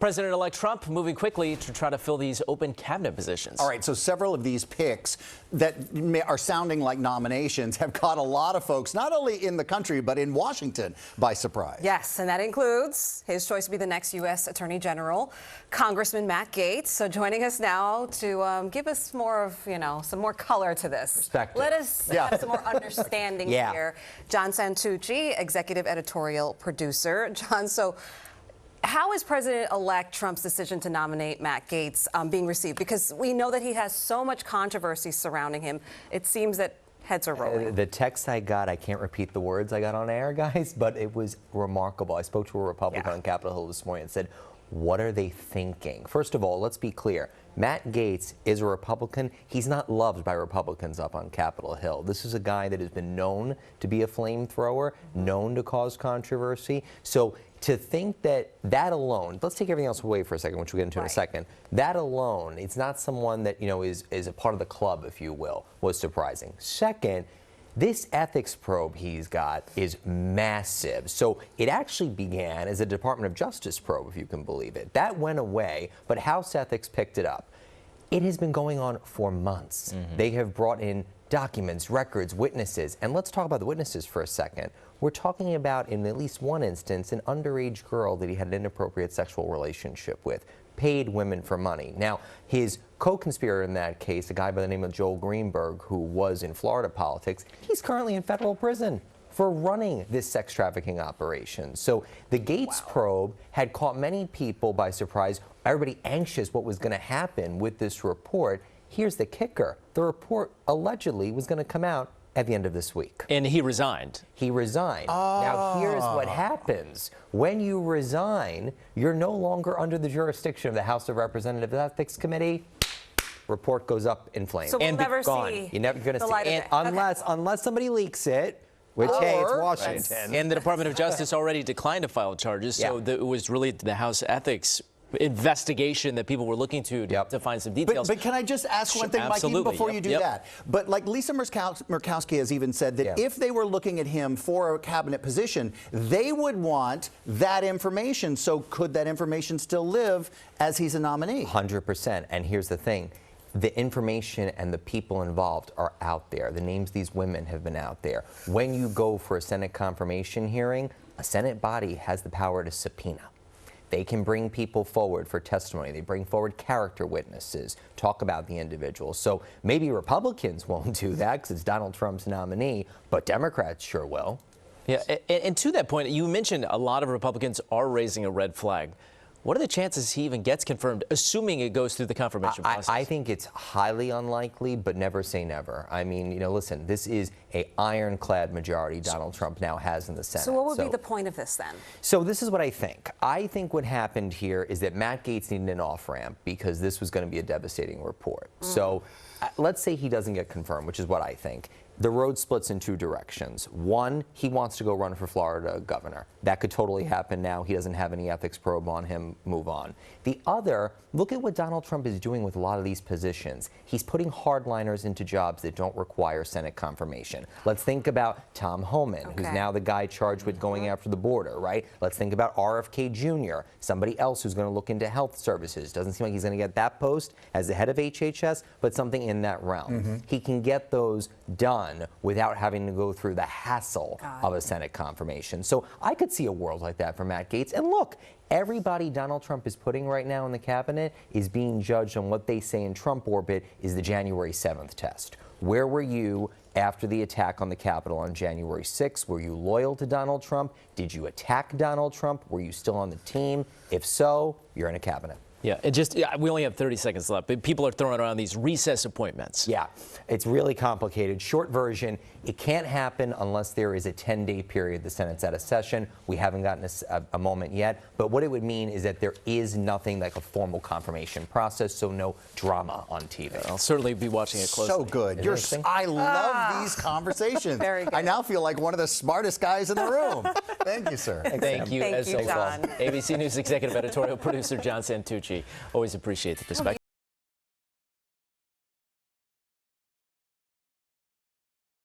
President-elect Trump moving quickly to try to fill these open cabinet positions. All right, so several of these picks that are sounding like nominations have caught a lot of folks, not only in the country, but in Washington, by surprise. Yes, and that includes his choice to be the next U.S. Attorney General, Congressman Matt Gaetz. So joining us now to give us more of, some more color to this. Perspective. Let us have some more understanding here. John Santucci, executive editorial producer. John, so how is President-elect Trump's decision to nominate Matt Gaetz being received? Because we know that he has so much controversy surrounding him. It seems that heads are rolling. The text I got, I can't repeat the words I got on air, guys, but it was remarkable. I spoke to a Republican on Capitol Hill this morning and said, what are they thinking? First of all, let's be clear. Matt Gaetz is a Republican. He's not loved by Republicans up on Capitol Hill. This is a guy that has been known to be a flamethrower, known to cause controversy. So to think that alone, let's take everything else away for a second, which we'll get into in a second. That alone, it's not someone that, is a part of the club, if you will, was surprising. Second, this ethics probe he's got is massive. So it actually began as a Department of Justice probe, if you can believe it. That went away, but House Ethics picked it up. It has been going on for months. They have brought in documents, records, witnesses. And let's talk about the witnesses for a second. We're talking about, in at least one instance, an underage girl that he had an inappropriate sexual relationship with, paid women for money. Now, his co-conspirator in that case, a guy by the name of Joel Greenberg, who was in Florida politics, he's currently in federal prison for running this sex trafficking operation. So the Gaetz probe had caught many people by surprise, everybody anxious what was going to happen with this report. Here's the kicker. The report allegedly was going to come out at the end of this week. And he resigned. He resigned. Now, here's what happens. When you resign, you're no longer under the jurisdiction of the House of Representatives Ethics Committee. Report goes up in flames. So we'll and never gone. see You're never going to see it. Unless somebody leaks it, which, hey, it's Washington. And the Department of Justice already declined to file charges, so it was really the House Ethics investigation that people were looking to find some details. But can I just ask one thing, Mike, even before you do that? But like Lisa Murkowski has even said that if they were looking at him for a cabinet position, they would want that information. So could that information still live as he's a nominee? 100%. And here's the thing. The information and the people involved are out there. The names of these women have been out there. When you go for a Senate confirmation hearing, a Senate body has the power to subpoena. They can bring people forward for testimony. They bring forward character witnesses, talk about the individual. So maybe Republicans won't do that because it's Donald Trump's nominee, but Democrats sure will. Yeah, and to that point, you mentioned a lot of Republicans are raising a red flag. What are the chances he even gets confirmed, assuming it goes through the confirmation process? I think it's highly unlikely, but never say never. I mean, listen, this is an ironclad majority Donald Trump now has in the Senate. So what would be the point of this then? So this is what I think. I think what happened here is that Matt Gaetz needed an off-ramp because this was going to be a devastating report. So let's say he doesn't get confirmed, which is what I think. The road splits in two directions. One, he wants to go run for Florida governor. That could totally happen now. He doesn't have any ethics probe on him. Move on. The other, look at what Donald Trump is doing with a lot of these positions. He's putting hardliners into jobs that don't require Senate confirmation. Let's think about Tom Homan, who's now the guy charged with going after the border, right? Let's think about RFK Jr., somebody else who's going to look into health services. Doesn't seem like he's going to get that post as the head of HHS, but something in that realm. He can get those done without having to go through the hassle of a Senate confirmation. So I could see a world like that for Matt Gaetz. And look, everybody Donald Trump is putting right now in the cabinet is being judged on what they say in Trump orbit is the January 7th test. Where were you after the attack on the Capitol on January 6th? Were you loyal to Donald Trump? Did you attack Donald Trump? Were you still on the team? If so, you're in a cabinet. Yeah, we only have 30 seconds left, but people are throwing around these recess appointments. Yeah, it's really complicated. Short version, it can't happen unless there is a 10-day period the Senate's out of session. We haven't gotten a moment yet, but what it would mean is that there is nothing like a formal confirmation process, so no drama on TV. I'll certainly be watching it closely. So good. I love these conversations. Very good. I now feel like one of the smartest guys in the room. Thank you, sir. Thank you, Thank as you, always. John. ABC News executive editorial producer John Santucci. Always appreciate the perspective.